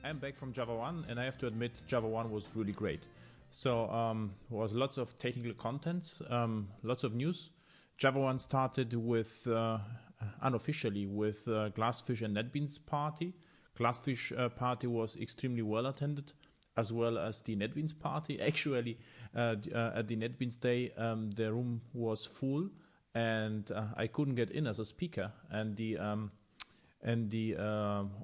I'm back from Java 1, and I have to admit Java 1 was really great. So was lots of technical contents, lots of news. Java 1 started with, unofficially, with Glassfish and NetBeans party. Glassfish party was extremely well attended, as well as the NetBeans party. Actually, at the NetBeans day, the room was full, and I couldn't get in as a speaker, and the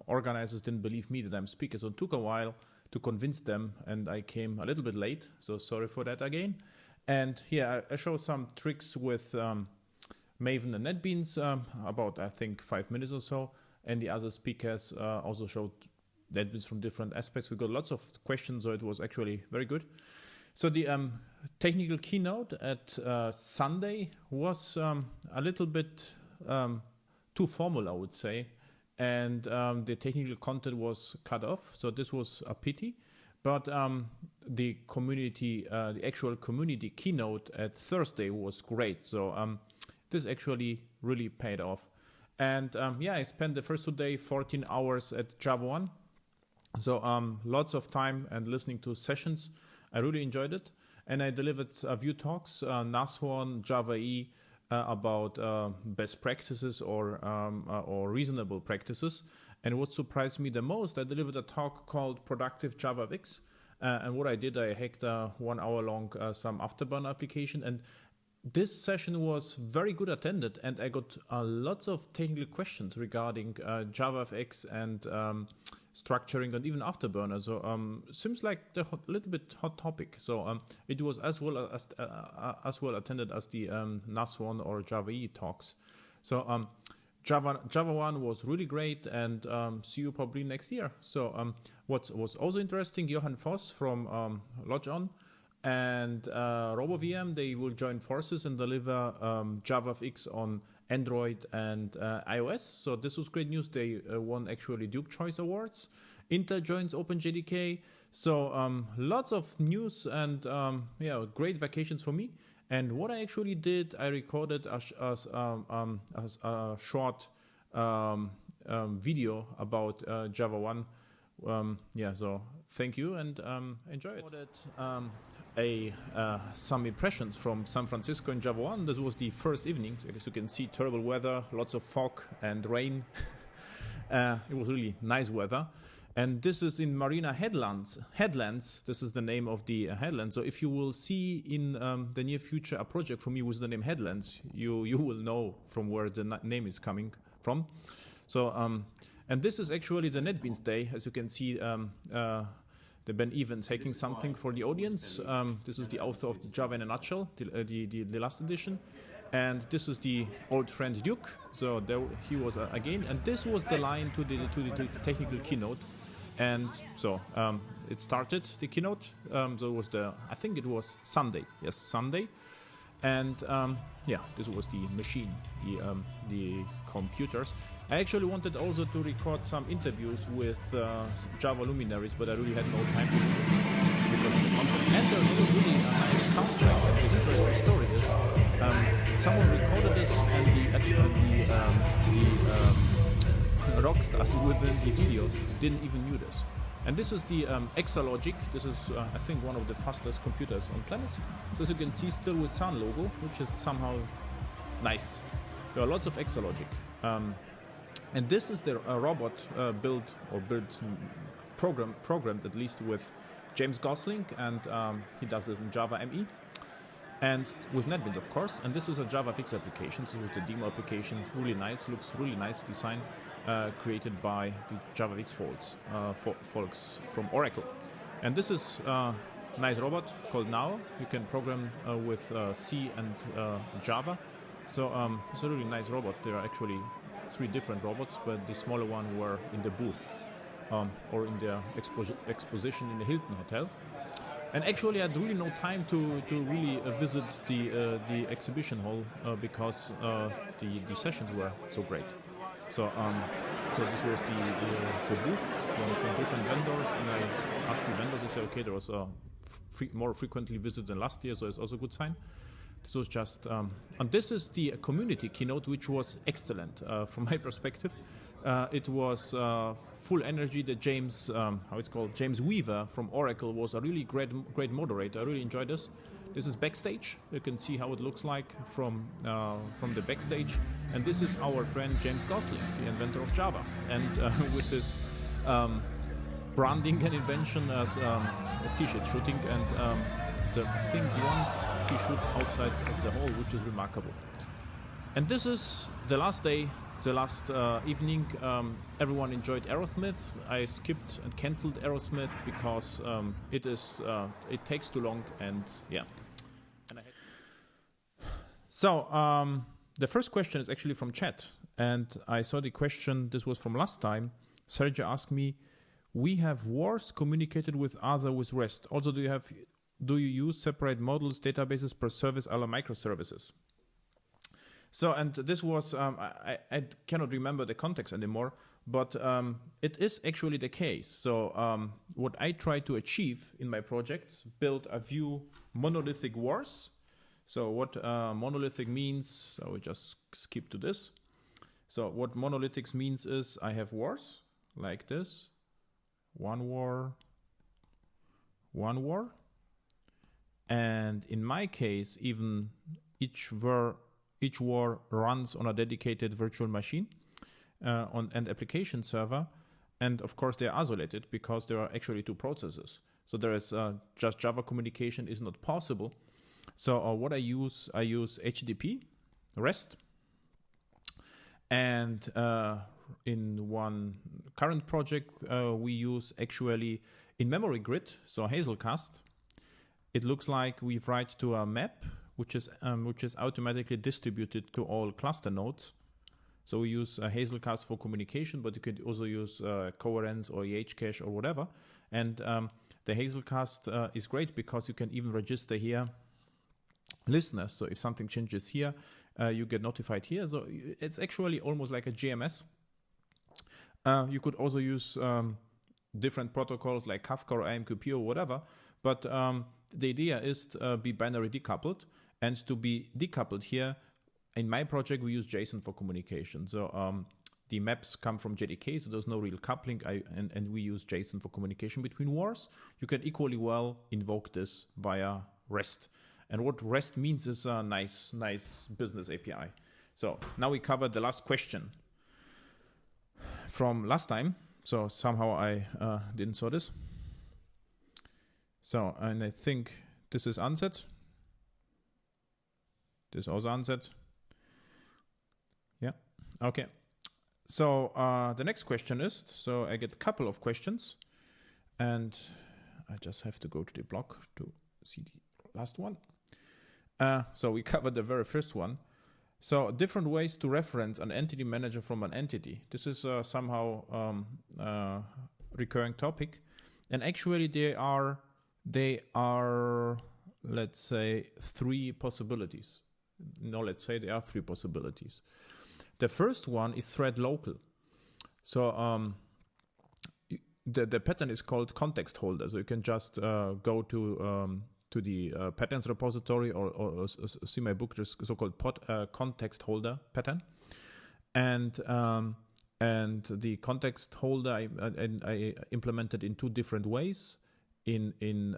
organizers didn't believe me that I'm speaker, so it took a while to convince them, and I came a little bit late, so sorry for that again. And here I show some tricks with Maven and NetBeans, about I think 5 minutes or so, and the other speakers also showed NetBeans from different aspects. We got lots of questions, so it was actually very good. So the technical keynote at Sunday was a little bit too formal, I would say, and the technical content was cut off, so this was a pity. But the community, the actual community keynote at Thursday was great, so this actually really paid off. And yeah, I spent the first 2 days 14 hours at Java 1, so lots of time and listening to sessions. I really enjoyed it, and I delivered a few talks, NAS1, Java E, about best practices or reasonable practices. And what surprised me the most, I delivered a talk called Productive JavaFX. And what I did, I hacked a 1 hour long some Afterburner application. And this session was very good attended, and I got lots of technical questions regarding JavaFX and structuring and even Afterburner. So seems like the little bit hot topic. So it was as well attended as the NAS1 or Java E talks. So Java 1 was really great, and see you probably next year. So what was also interesting, Johann Voss from LodgeOn and RoboVM, they will join forces and deliver JavaFX on Android and iOS. So this was great news. They won actually Duke Choice Awards. Intel joins OpenJDK. So lots of news and yeah, great vacations for me. And what I actually did, I recorded as a short video about Java 1. Yeah, so thank you and enjoy it. Some impressions from San Francisco in Java 1. This was the first evening. So as you can see, terrible weather, lots of fog and rain. It was really nice weather. And this is in Marina Headlands. This is the name of the headland. So if you will see in the near future a project from me with the name Headlands, you will know from where the name is coming from. So and this is actually the NetBeans day. As you can see, the Ben Evans hacking something for the audience. This is the author of the Java in a Nutshell, the last edition. And this is the old friend Duke. So there he was again. And this was the line to the technical keynote. And so it started, the keynote. So it was I think it was Sunday. Yes, Sunday. And yeah, this was the machine, the computers. I actually wanted also to record some interviews with Java luminaries, but I really had no time to do it because of the content. And there's also really a nice soundtrack. And the interesting story is someone recorded this, and the rock stars within the video didn't even knew this. And this is the Exalogic. This is, I think, one of the fastest computers on planet. So as you can see, still with Sun logo, which is somehow nice. There are lots of Exalogic. And this is the robot programmed at least with James Gosling, and he does this in Java ME. And with NetBeans, of course. And this is a JavaFX application. This is the demo application. Really nice, looks really nice design. Created by the JavaFX folks from Oracle. And this is a nice robot called Now. You can program with C and Java. So it's a really nice robot. There are actually 3 different robots, but the smaller one were in the booth or in the exposition in the Hilton Hotel. And actually, I had really no time to really visit the exhibition hall because the sessions were so great. So so this was the booth from different vendors, and I asked the vendors, I said, okay, there was more frequently visited than last year, so it's also a good sign. This was just, and this is the community keynote, which was excellent from my perspective. it was full energy. That James, how it's called, James Weaver from Oracle was a really great moderator. I really enjoyed this. This is backstage. You can see how it looks like from the backstage. And this is our friend James Gosling, the inventor of Java. And with this branding and invention as t-shirt shooting, and the thing once he shoot outside of the hall, which is remarkable. And this is the last day, the last evening. Everyone enjoyed Aerosmith. I skipped and cancelled Aerosmith because it takes too long, and yeah. So the first question is actually from chat, and I saw the question. This was from last time. Sergio asked me, "We have wars communicated with other with REST. Also, do you use separate models, databases per service, a la microservices?" So, and this was I cannot remember the context anymore, but it is actually the case. So what I try to achieve in my projects, build a few monolithic wars. So what monolithic means, so we just skip to this. So what monolithic means is I have wars like this. One war. And in my case, even each war runs on a dedicated virtual machine on an application server. And of course, they are isolated because there are actually two processes. So there is just Java communication is not possible. So what I use HTTP, REST. And in one current project, we use actually in-memory grid, so Hazelcast. It looks like we write to a map, which is automatically distributed to all cluster nodes. So we use Hazelcast for communication, but you could also use Coherence or EHCache or whatever. And the Hazelcast is great because you can even register here listeners. So if something changes here, you get notified here. So it's actually almost like a GMS. You could also use different protocols like Kafka or IMQP or whatever. But the idea is to be binary decoupled. And to be decoupled here, in my project, we use JSON for communication. So the maps come from JDK, so there's no real coupling. And we use JSON for communication between wars. You can equally well invoke this via REST. And what REST means is a nice business API. So now we covered the last question from last time. So somehow I didn't saw this. So, and I think this is answered. This also answered. Yeah, okay. So the next question is, so I get a couple of questions and I just have to go to the blog to see the last one. So we covered the very first one. So different ways to reference an entity manager from an entity. This is somehow recurring topic. And actually they are, let's say, three possibilities. No, let's say there are three possibilities. The first one is thread local. So the pattern is called context holder. So you can just go to the patterns repository or see my book. There's so-called context holder pattern, and the context holder I implemented in two different ways. In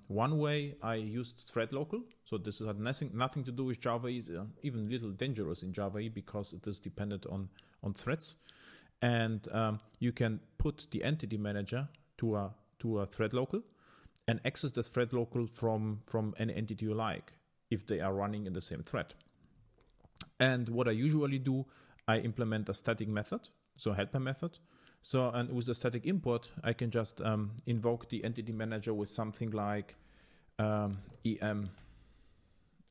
one way, I used thread local. So this had nothing to do with Java EE, even a little dangerous in Java EE because it is dependent on threads. And you can put the entity manager to a thread local and access this thread local from any entity you like if they are running in the same thread. And what I usually do, I implement a static method, so helper method. So, and with the static import, I can just invoke the entity manager with something like EM,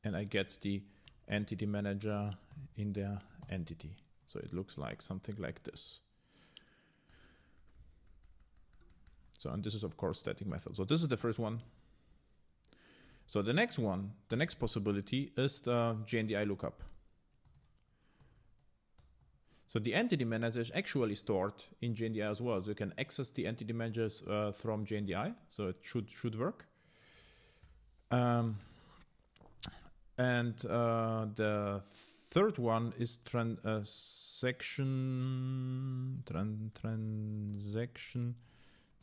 and I get the entity manager in the entity. So it looks like something like this. So, and this is of course static method. So this is the first one. So the next one, the next possibility is the JNDI lookup. So the entity manager is actually stored in JNDI as well. So you can access the entity managers from JNDI. So it should work. And the third one is transaction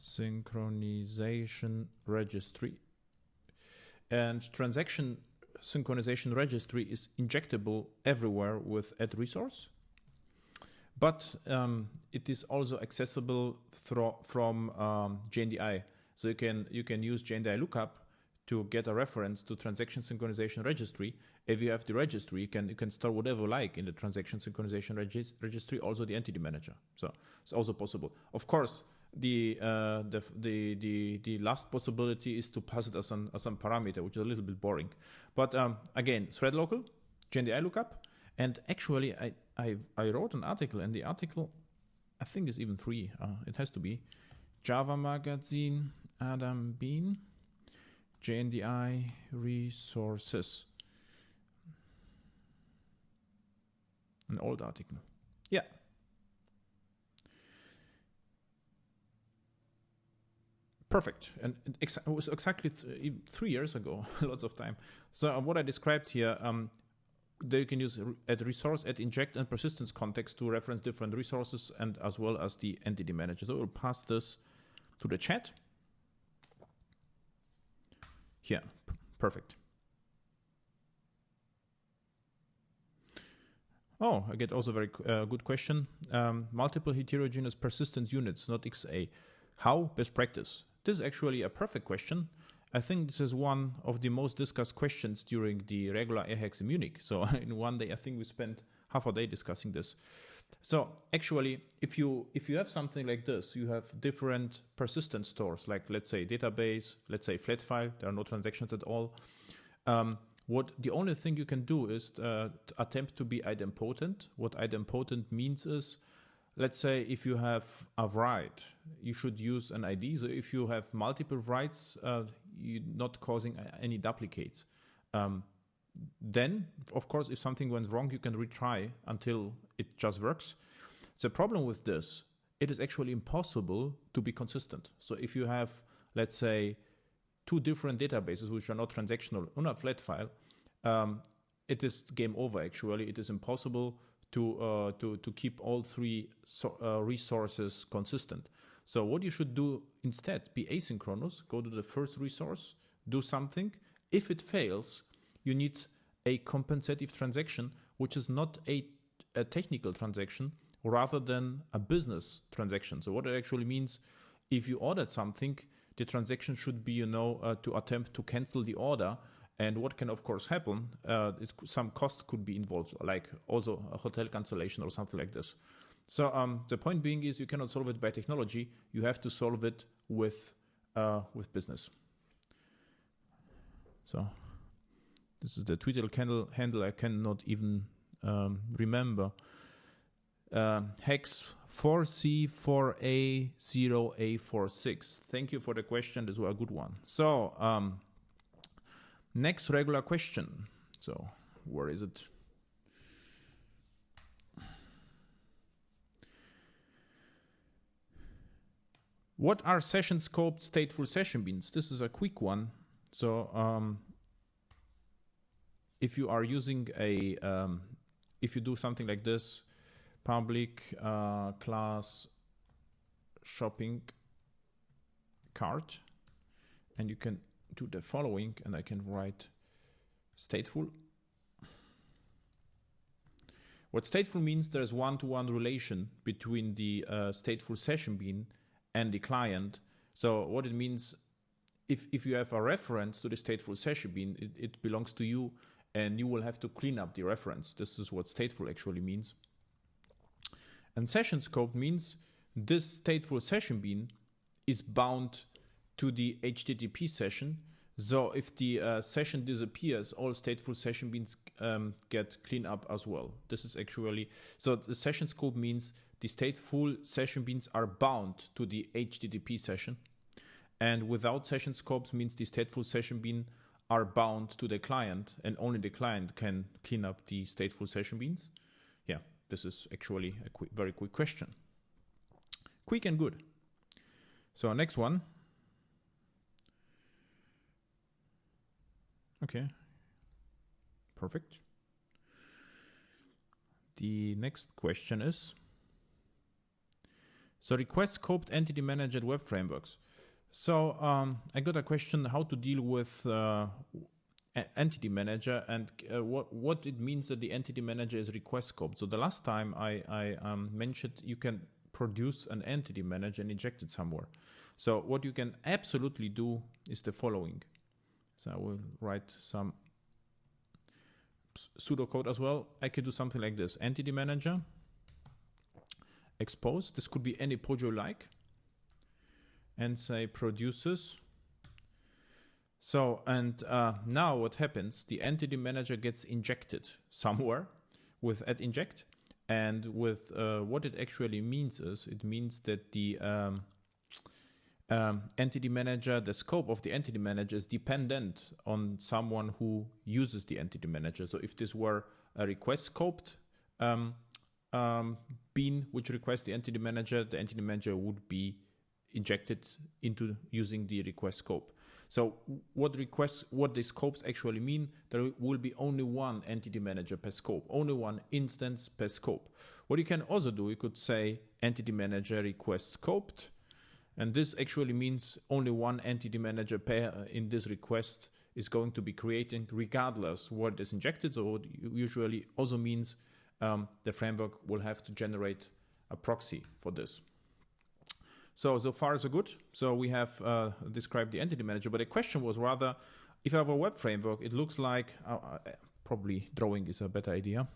synchronization registry. And transaction synchronization registry is injectable everywhere with add resource, but it is also accessible from JNDI. So you can use JNDI lookup to get a reference to transaction synchronization registry. If you have the registry, you can store whatever you like in the transaction synchronization registry, also the entity manager. So it's also possible. Of course, the last possibility is to pass it as some parameter, which is a little bit boring. But again, thread local, JNDI lookup, and actually I wrote an article, and the article I think is even free. It has to be Java Magazine, Adam Bean, JNDI resources. An old article. Yeah. Perfect. And it was exactly 3 years ago, lots of time. So what I described here, there you can use add resource, add inject and persistence context to reference different resources and as well as the entity manager. So we'll pass this to the chat. Yeah, perfect. Oh, I get also a very good question. Multiple heterogeneous persistence units, not XA. How? Best practice. This is actually a perfect question. I think this is one of the most discussed questions during the regular AirHacks in Munich. So in one day, I think we spent half a day discussing this. So actually, if you have something like this, you have different persistence stores, like let's say database, let's say flat file, there are no transactions at all. The only thing you can do is attempt to be idempotent. What idempotent means is, let's say if you have a write, you should use an ID. So if you have multiple writes, you're not causing any duplicates. Then, of course, if something went wrong, you can retry until it just works. The problem with this, it is actually impossible to be consistent. So if you have, let's say, two different databases which are not transactional on a flat file, it is game over. Actually, it is impossible to keep all three resources consistent. So what you should do instead, be asynchronous, go to the first resource, do something. If it fails, you need a compensative transaction, which is not a technical transaction rather than a business transaction. So what it actually means, if you ordered something, the transaction should be, to attempt to cancel the order. And what can, of course, happen, some costs could be involved, like also a hotel cancellation or something like this. So the point being is you cannot solve it by technology. You have to solve it with business. So this is the Twitter handle I cannot even remember. Hex 4C4A0A46. Thank you for the question. This was a good one. So next regular question. So where is it? What are session scoped stateful session beans? This is a quick one. So if you are using if you do something like this, public class shopping cart, and you can do the following, and I can write stateful. What stateful means, there's one-to-one relation between the stateful session bean and the client. So what it means, if you have a reference to the stateful session bean, it belongs to you, and you will have to clean up the reference. This is what stateful actually means. And session scope means this stateful session bean is bound to the HTTP session. So if the session disappears, all stateful session beans get cleaned up as well. This is actually, so the session scope means the stateful session beans are bound to the HTTP session. And without session scopes means the stateful session bean are bound to the client, and only the client can clean up the stateful session beans. Yeah, this is actually a very quick question. Quick and good. So next one. Okay, perfect. the next question is, so request scoped entity manager web frameworks. So I got a question how to deal with entity manager and what it means that the entity manager is request scoped. So the last time I mentioned you can produce an entity manager and inject it somewhere. So what you can absolutely do is the following. So I will write some pseudocode as well. I could do something like this: entity manager, expose. This could be any pod you like, and say produces. So, and now what happens? The entity manager gets injected somewhere with add inject, and with what it actually means is it means that the entity manager, the scope of the entity manager is dependent on someone who uses the entity manager. So if this were a request scoped bean which requests the entity manager would be injected into using the request scope. So what the scopes actually mean, there will be only one entity manager per scope, only one instance per scope. What you can also do, you could say entity manager request scoped, and this actually means only one entity manager per in this request is going to be created regardless what is injected. So what usually also means the framework will have to generate a proxy for this. So far so good. So we have described the entity manager, but the question was rather, if I have a web framework, it looks like, probably drawing is a better idea.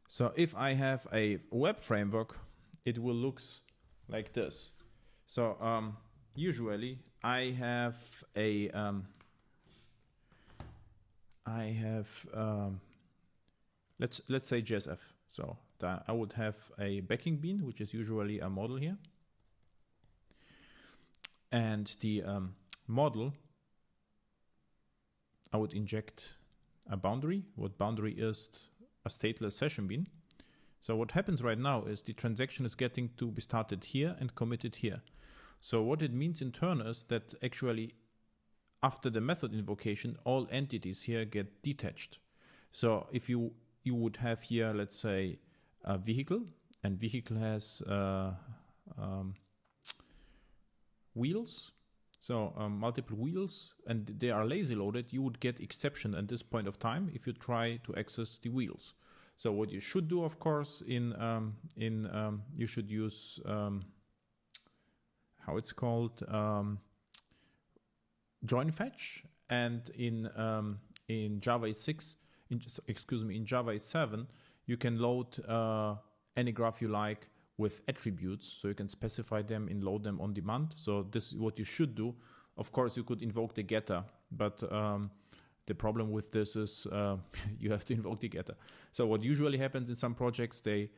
So if I have a web framework, it will look like this. So usually I have a, let's say JSF. So I would have a backing bean, which is usually a model here. And the model, I would inject a boundary. What boundary is a stateless session bean. So what happens right now is the transaction is getting to be started here and committed here. So what it means in turn is that actually after the method invocation, all entities here get detached. So if you would have here, let's say, a vehicle, and vehicle has wheels, so multiple wheels, and they are lazy loaded, you would get exception at this point of time if you try to access the wheels. So what you should do, of course, you should use how it's called, join fetch, and in Java 6, in Java 7, you can load any graph you like with attributes, so you can specify them and load them on demand. So this is what you should do. Of course, you could invoke the getter, but the problem with this is you have to invoke the getter. So what usually happens in some projects, they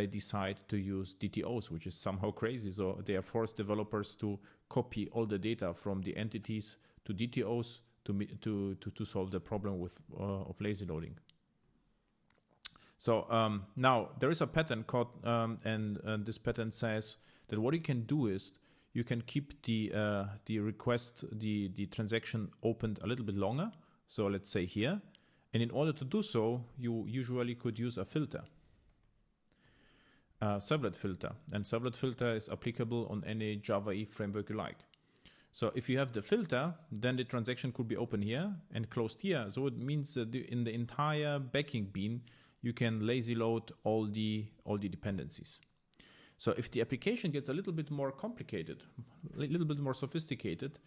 decide to use DTOs, which is somehow crazy. So they are forced developers to copy all the data from the entities to DTOs to solve the problem with of lazy loading. So now there is a pattern called, and this pattern says that what you can do is you can keep the request, the transaction opened a little bit longer. So let's say here, and in order to do so, you usually could use a filter, servlet filter, and servlet filter is applicable on any Java EE framework you like. So if you have the filter, then the transaction could be open here and closed here. So it means that in the entire backing bean, you can lazy load all the dependencies. So if the application gets a little bit more complicated, a little bit more sophisticated,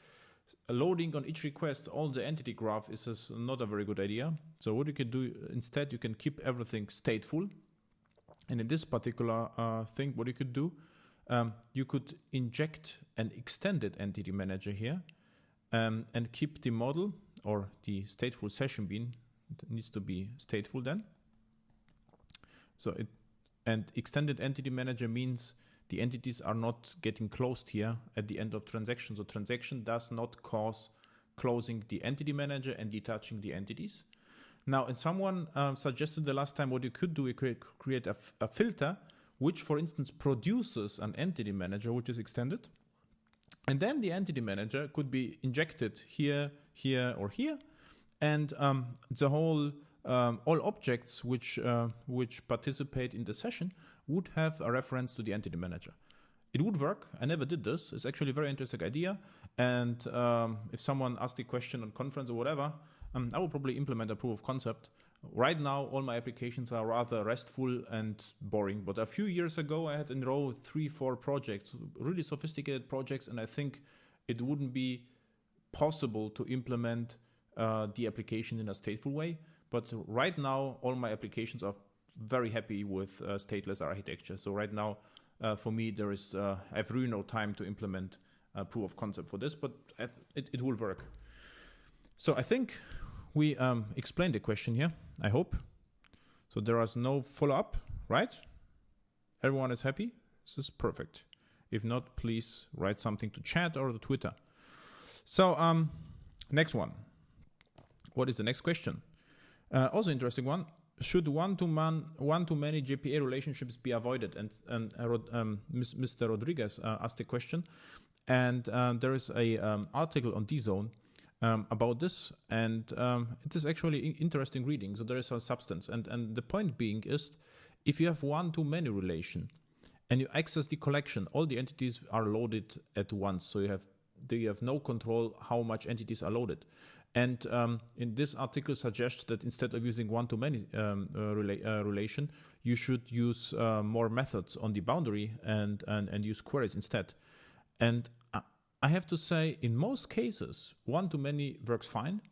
loading on each request all the entity graph is not a very good idea. So what you can do instead, you can keep everything stateful. And in this particular thing, what you could do, you could inject an extended entity manager here and keep the model or the stateful session bean. It needs to be stateful then. So and extended entity manager means the entities are not getting closed here at the end of transaction. So transaction does not cause closing the entity manager and detaching the entities. Now, and someone suggested the last time what you could do, you could create a filter, which, for instance, produces an entity manager, which is extended. And then the entity manager could be injected here, here, or here. And the whole all objects which participate in the session would have a reference to the entity manager. It would work. I never did this. It's actually a very interesting idea. And if someone asked the question on conference or whatever, I will probably implement a proof of concept. Right now, all my applications are rather RESTful and boring. But a few years ago, I had in a row 3-4 projects, really sophisticated projects, and I think it wouldn't be possible to implement the application in a stateful way. But right now, all my applications are very happy with stateless architecture. So right now, for me, there is I have really no time to implement a proof of concept for this, but it will work. So I think we explained the question here, I hope. So there is no follow-up, right? Everyone is happy? This is perfect. If not, please write something to chat or to Twitter. So next one. What is the next question? Also interesting one. Should one-to-many JPA relationships be avoided? And Mr. Rodriguez asked the question. And there is a article on DZone about this, and it is actually interesting reading. So there is a substance, and the point being is, if you have one-to-many relation and you access the collection, all the entities are loaded at once. So you have no control how much entities are loaded. And in this article suggests that instead of using one-to-many relation, you should use more methods on the boundary and use queries instead. And I have to say, in most cases, one-to-many works fine.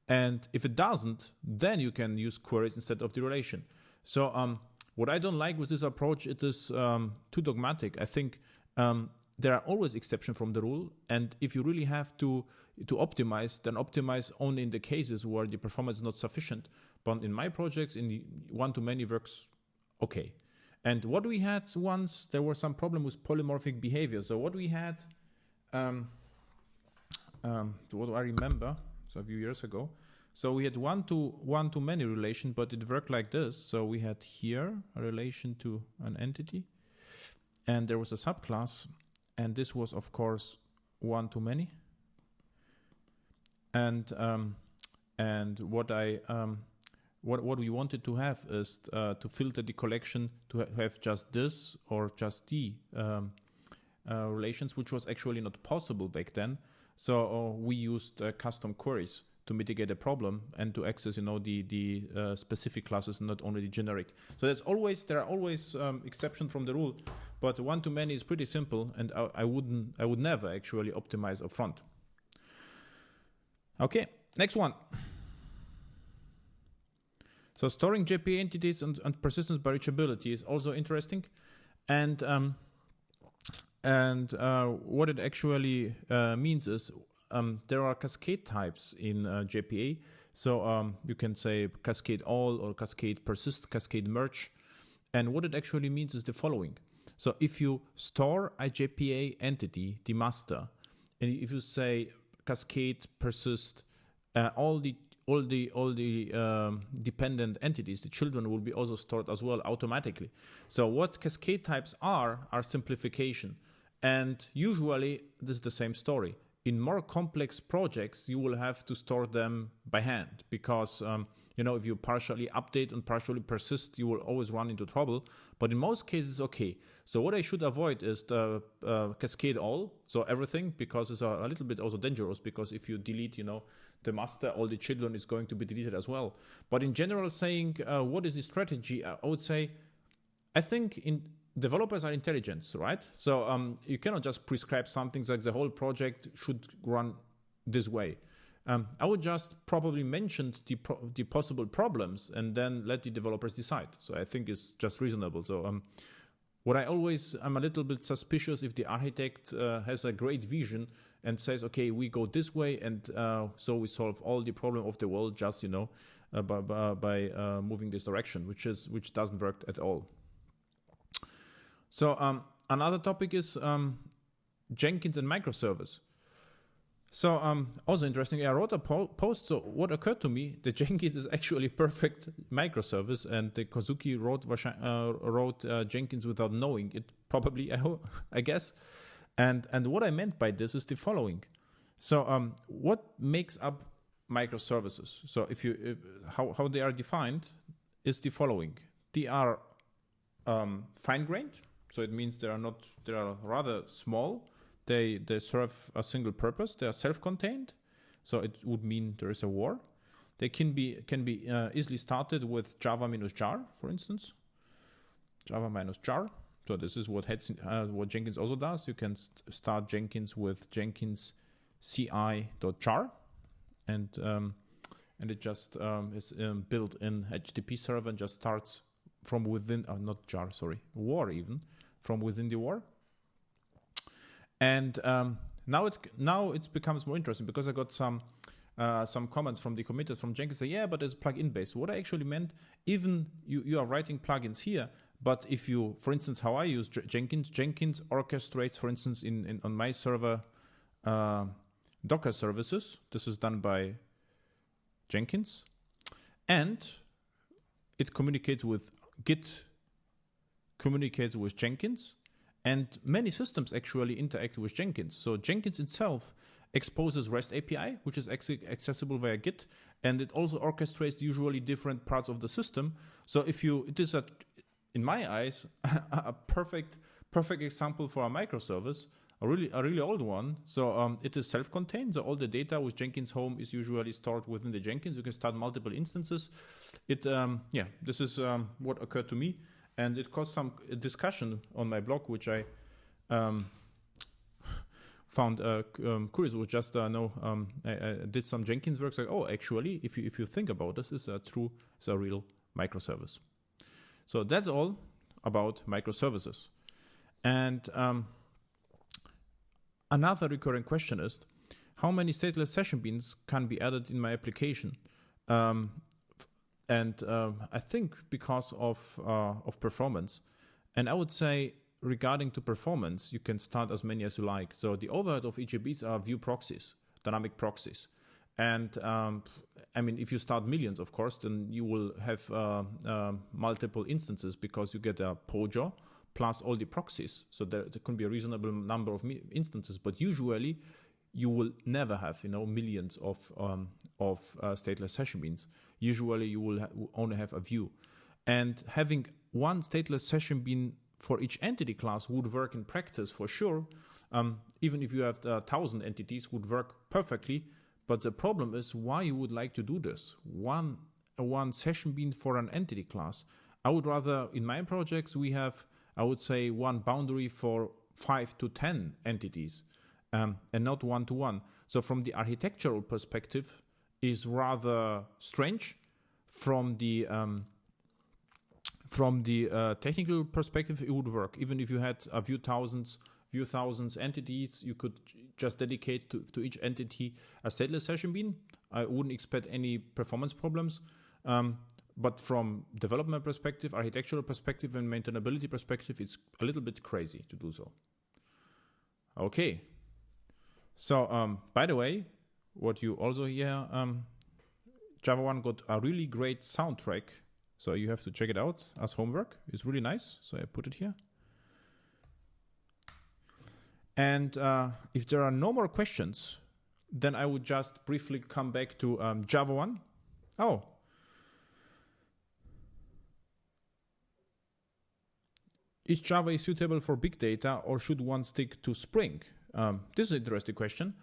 And if it doesn't, then you can use queries instead of the relation. So what I don't like with this approach, it is too dogmatic. I think there are always exceptions from the rule. And if you really have to optimize, then optimize only in the cases where the performance is not sufficient. But in my projects, in the one-to-many works okay. And what we had once, there was some problem with polymorphic behavior. So what we had, what do I remember? So a few years ago. So we had one-to-many relation, but it worked like this. So we had here a relation to an entity, and there was a subclass, and this was of course one-to-many. And what we wanted to have is to filter the collection to have just this or just the relations, which was actually not possible back then. So we used custom queries to mitigate the problem and to access, the specific classes, not only the generic. So there are always exceptions from the rule, but one-to-many is pretty simple, and I would never actually optimize upfront. Okay, next one. So storing JPA entities and persistence by reachability is also interesting, and what it actually means is there are cascade types in JPA. So you can say cascade all or cascade persist, cascade merge, and what it actually means is the following. So if you store a JPA entity, the master, and if you say cascade persist, all the dependent entities, the children, will be also stored as well automatically. So what cascade types are simplification, and usually this is the same story. In more complex projects, you will have to store them by hand because if you partially update and partially persist, you will always run into trouble. But in most cases, okay. So what I should avoid is the cascade all, so everything, because it's a little bit also dangerous, because if you delete, the master, all the children is going to be deleted as well. But in general, saying what is the strategy, I would say, I think developers are intelligent, right? So you cannot just prescribe something like the whole project should run this way. I would just probably mention the possible problems and then let the developers decide. So I think it's just reasonable. So I'm a little bit suspicious if the architect has a great vision and says, okay, we go this way, and so we solve all the problem of the world just by moving this direction, which doesn't work at all. So another topic is Jenkins and microservice. So also interesting, I wrote a post. So what occurred to me, the Jenkins is actually perfect microservice, and the Kozuki wrote Jenkins without knowing it, probably, I guess. And what I meant by this is the following. So what makes up microservices. So how they are defined is the following. They are fine-grained, so it means they are rather small. They serve a single purpose. They are self-contained, so it would mean there is a war. They can be easily started with java-jar, for instance. Java-jar. So this is what Jenkins also does. You can start Jenkins with Jenkins ci.jar, and it just is built in HTTP server and just starts from within. Not jar, sorry, war even from within the war. And now it becomes more interesting because I got some comments from the committers from Jenkins say, yeah, but it's plug-in based. What I actually meant, even you are writing plugins here, but if you, for instance, how I use Jenkins orchestrates, for instance, on my server, Docker services. This is done by Jenkins, and it communicates with Git, communicates with Jenkins, and many systems actually interact with Jenkins. So Jenkins itself exposes REST API, which is accessible via Git, and it also orchestrates usually different parts of the system. So it is in my eyes, a perfect example for a microservice, a really old one. So it is self-contained. So all the data with Jenkins home is usually stored within the Jenkins. You can start multiple instances. This is what occurred to me, and it caused some discussion on my blog, which I found curious. It was just I did some Jenkins work. Like, oh, actually, if you think about this, it's a real microservice. So that's all about microservices. And another recurring question is, how many stateless session beans can be added in my application? I think because of performance. And I would say regarding to performance, you can start as many as you like. So the overhead of EJBs are view proxies, dynamic proxies. And if you start millions, of course, then you will have multiple instances because you get a POJO plus all the proxies. So there can be a reasonable number of instances, but usually you will never have millions of stateless session beans. Usually you will only have a view, and having one stateless session bean for each entity class would work in practice for sure. Even if you have 1,000 entities, would work perfectly. But the problem is why you would like to do this. One session bean for an entity class. I would rather, in my projects, we have, I would say, one boundary for 5 to 10 entities, and not 1-to-1. So from the architectural perspective, is rather strange. From the technical perspective, it would work. Even if you had a few thousands entities, you could just dedicate to each entity a stateless session bean. I wouldn't expect any performance problems. But from development perspective, architectural perspective, and maintainability perspective, it's a little bit crazy to do so. Okay. So, by the way, what you also hear, Java 1 got a really great soundtrack. So you have to check it out as homework. It's really nice. So I put it here. And if there are no more questions, then I would just briefly come back to Java 1. Oh. Is Java suitable for big data, or should one stick to Spring? This is an interesting question.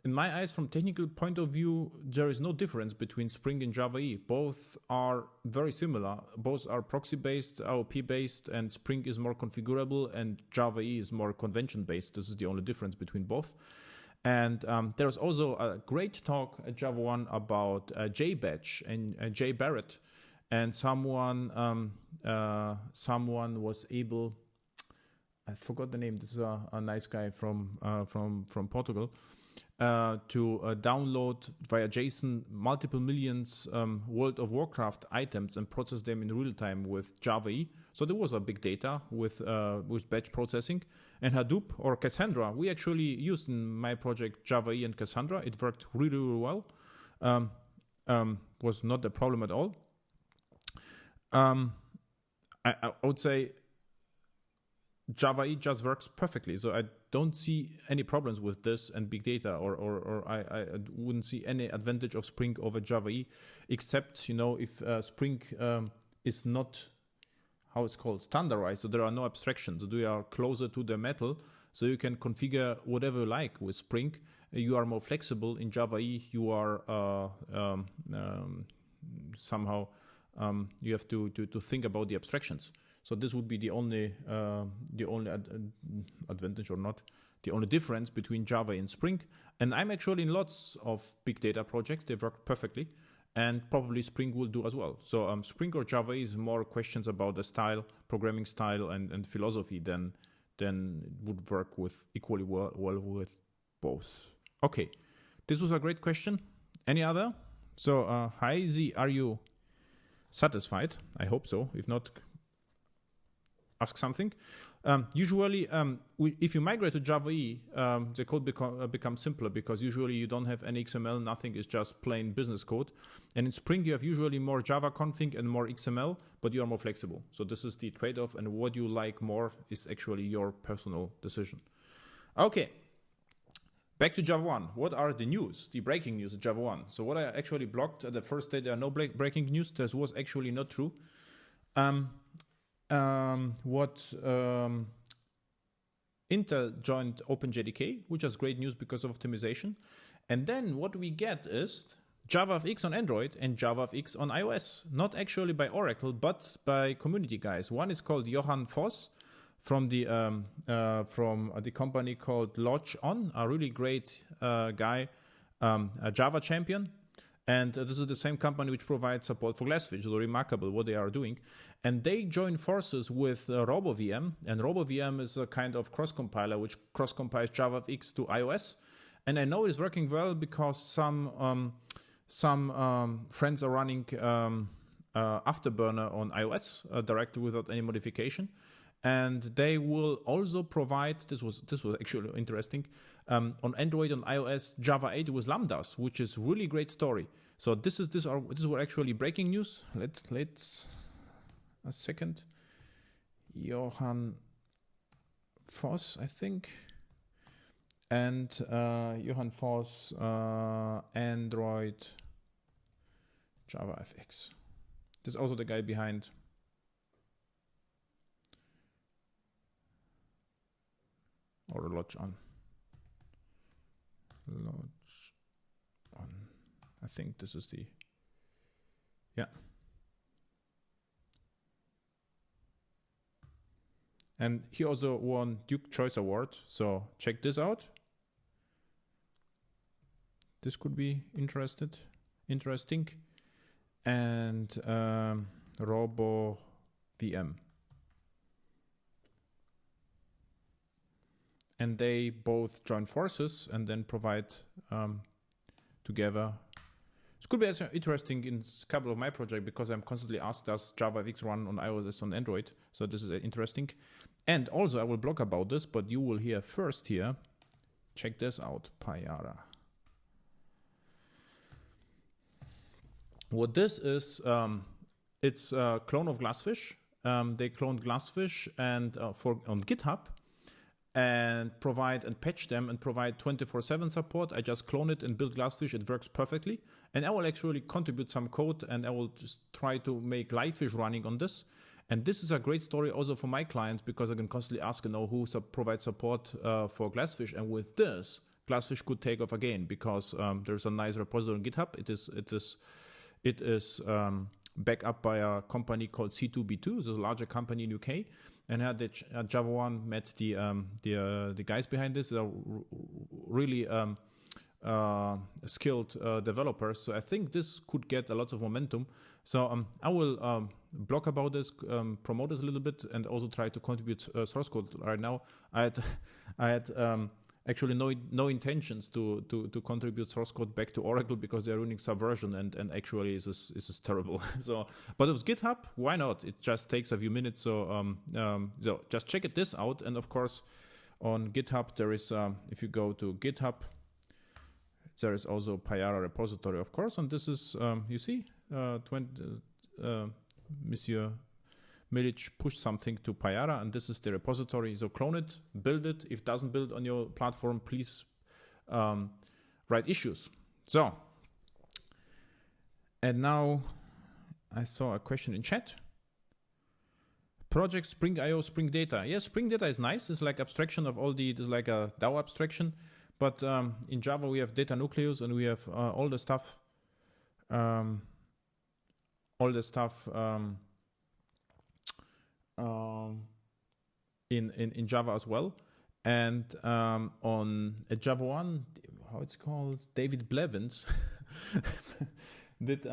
In my eyes, from technical point of view, there is no difference between Spring and Java EE. Both are very similar. Both are proxy-based, AOP-based, and Spring is more configurable, and Java EE is more convention-based. This is the only difference between both. And there was also a great talk at Java 1 about JBatch and Jay Barrett. And someone was able, I forgot the name. This is a nice guy from Portugal. To download via JSON multiple millions World of Warcraft items and process them in real time with Java EE. So there was a big data with batch processing. And Hadoop or Cassandra, we actually used in my project Java EE and Cassandra. It worked really, really well. Was not a problem at all. I would say Java EE just works perfectly. So I don't see any problems with this and big data, or I wouldn't see any advantage of Spring over Java EE, except, you know, if Spring is not, how it's called, standardized, so there are no abstractions, so they are closer to the metal, so you can configure whatever you like with Spring. You are more flexible. In Java EE, you are somehow you have to think about the abstractions. So this would be the only advantage, or not, the only difference between Java and Spring. And I'm actually in lots of big data projects. They work perfectly, and probably Spring will do as well. So Spring or Java is more questions about the style, programming style, and philosophy than would work with equally well with both. Okay, this was a great question. Any other? So hi Z, are you satisfied? I hope so. If not, ask something. Usually, if you migrate to Java EE, the code becomes simpler, because usually you don't have any XML, nothing, is just plain business code. And in Spring, you have usually more Java config and more XML, but you are more flexible. So this is the trade-off, and what you like more is actually your personal decision. Okay, back to Java 1. What are the news, the breaking news of Java 1? So what I actually blocked at the first day, there are no breaking news. This was actually not true. Intel joined OpenJDK, which is great news because of optimization. And then what we get is JavaFX on Android and JavaFX on iOS, not actually by Oracle, but by community guys. One is called Johann Voss from the company called Lodge On, a really great guy, a Java champion. And this is the same company which provides support for Glassfish. So remarkable what they are doing. And they join forces with RoboVM. And RoboVM is a kind of cross-compiler which cross-compiles JavaFX to iOS. And I know it's working well because some friends are running Afterburner on iOS directly without any modification. And they will also provide, this was actually interesting, on Android and iOS, Java 8 with Lambdas, which is really great story. So this were actually breaking news. Let's a second. Johann Voss, I think, and Johann Voss, Android, JavaFX. This is also the guy behind or Lodge On. I think this is the, yeah. And he also won Duke Choice Award. So check this out. This could be interesting. And RoboVM. And they both join forces and then provide together. It could be interesting in a couple of my projects, because I'm constantly asked, does JavaFX run on iOS on Android? So this is interesting. And also I will blog about this, but you will hear first here. Check this out, Payara. What this is, it's a clone of Glassfish. They cloned Glassfish and on GitHub, and provide and patch them and provide 24/7 support. I just clone it and build Glassfish. It works perfectly. And I will actually contribute some code, and I will just try to make Lightfish running on this. And this is a great story also for my clients, because I can constantly ask, who provides support for Glassfish. And with this, Glassfish could take off again, because there's a nice repository on GitHub. It is backed up by a company called C2B2. It's a larger company in UK. And at Java 1 met the guys behind this. They're really skilled developers. So I think this could get a lot of momentum. So I will blog about this, promote this a little bit, and also try to contribute source code. Right now, I had actually no intentions to contribute source code back to Oracle, because they're running Subversion, and actually this is terrible. So, but it was GitHub. Why not? It just takes a few minutes. So so just check this out. And of course, on GitHub there is if you go to GitHub, there is also Payara repository, of course. And this is you see, Monsieur Milic push something to Payara, and this is the repository. So clone it, build it. If it doesn't build on your platform, please write issues. So, and now I saw a question in chat. Project Spring.io, Spring Data. Yes, Spring Data is nice. It's like abstraction of all the, it's like a DAO abstraction. But in Java, we have data nucleus and we have all the stuff. In Java as well. And at Java 1, how it's called, David Blevins did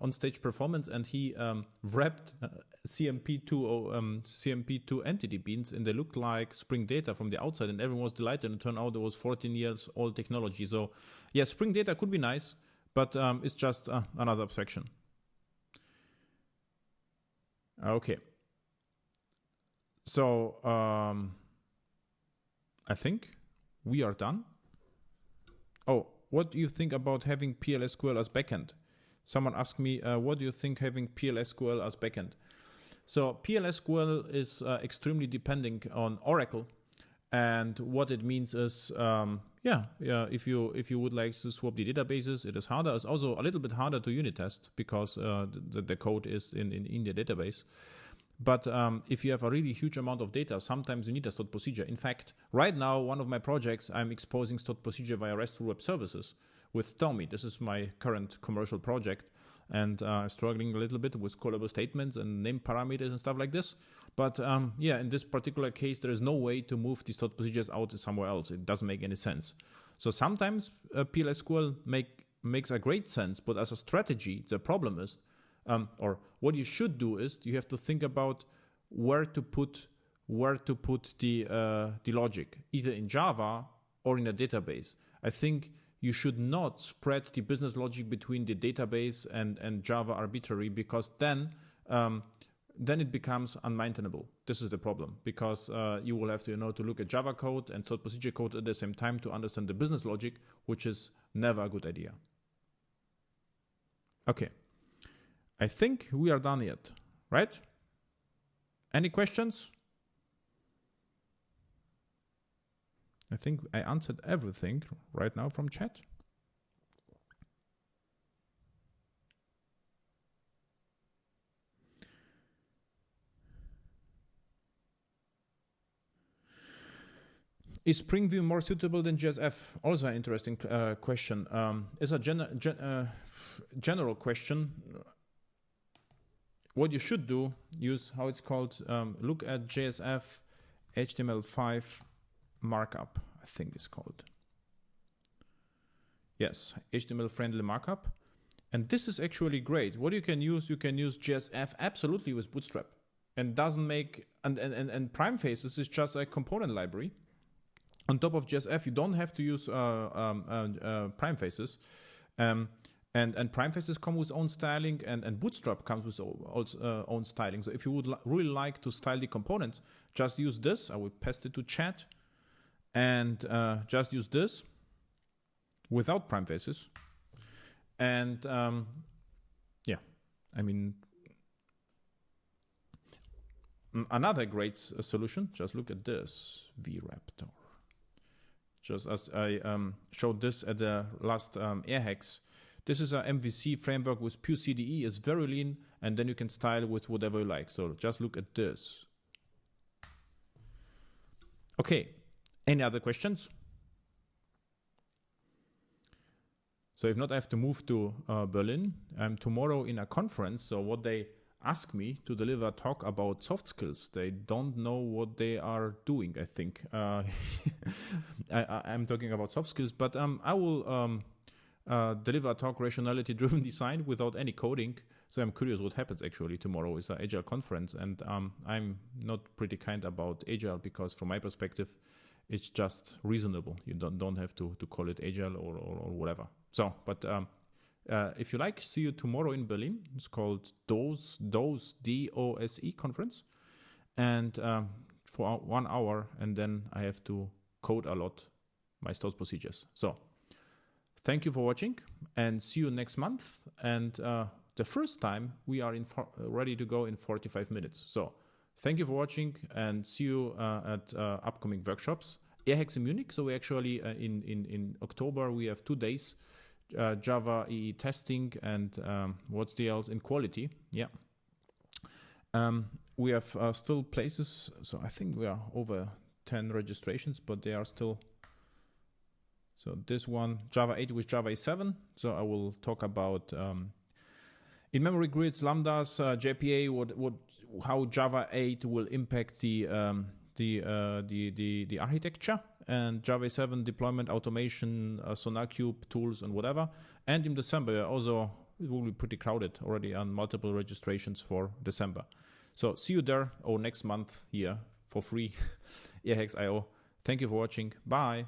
on-stage performance, and he wrapped CMP2 entity beans, and they looked like Spring Data from the outside, and everyone was delighted, and it turned out it was 14 years old technology. So yeah, Spring Data could be nice, but it's just another abstraction. Okay. So I think we are done. Oh, what do you think about having PLSQL as backend? Someone asked me, what do you think having PLSQL as backend? So PLSQL is extremely depending on Oracle, and what it means is, if you would like to swap the databases, it is harder. It's also a little bit harder to unit test because the code is in the database. But if you have a really huge amount of data, sometimes you need a stored procedure. In fact, right now, one of my projects, I'm exposing stored procedure via RESTful web services with Tommy. This is my current commercial project. And I'm struggling a little bit with callable statements and name parameters and stuff like this. But in this particular case, there is no way to move the stored procedures out somewhere else. It doesn't make any sense. So sometimes PLSQL makes a great sense, but as a strategy, the problem is, or what you should do is you have to think about where to put the logic, either in Java or in a database. I think you should not spread the business logic between the database and Java arbitrary, because then it becomes unmaintainable. This is the problem, because you will have to to look at Java code and stored procedure code at the same time to understand the business logic, which is never a good idea. Okay. I think we are done yet, right? Any questions? I think I answered everything right now from chat. Is Spring View more suitable than JSF? Also an interesting question. It's a general question. What you should do, use how it's called, look at JSF HTML5 markup, I think it's called. Yes, HTML friendly markup. And this is actually great. What you can use JSF absolutely with Bootstrap, and doesn't make, and prime faces is just a component library. On top of JSF, you don't have to use prime faces. And prime faces come with own styling, and Bootstrap comes with own styling. So if you would really like to style the components, just use this. I will paste it to chat, and just use this without prime faces. And another great solution. Just look at this VRaptor. Just as I showed this at the last AirHacks. This is a MVC framework with pure CDE. It's very lean, and then you can style with whatever you like. So just look at this. Okay, any other questions? So if not, I have to move to Berlin. I'm tomorrow in a conference. So what they ask me to deliver a talk about soft skills. They don't know what they are doing, I think. I'm talking about soft skills, but I will deliver a talk, rationality-driven design, without any coding. So I'm curious what happens actually tomorrow. It's an Agile conference, and I'm not pretty kind about Agile, because from my perspective, it's just reasonable. You don't have to call it Agile or whatever. So, but if you like, see you tomorrow in Berlin. It's called DOSE, D-O-S-E conference. And for 1 hour, and then I have to code a lot my stored procedures. So thank you for watching, and see you next month. And the first time we are ready to go in 45 minutes. So thank you for watching, and see you at upcoming workshops. Airhacks in Munich. So we actually in October we have 2 days Java EE testing and what's the else in quality. Yeah. We have still places. So I think we are over 10 registrations, but they are still. So this one, Java 8 with Java 7. So I will talk about in-memory grids, lambdas, JPA, how Java 8 will impact the architecture, and Java 7 deployment automation, SonarQube tools and whatever. And in December also it will be pretty crowded already on multiple registrations for December. So see you there or next month here for free. Airhacks.io. Thank you for watching. Bye.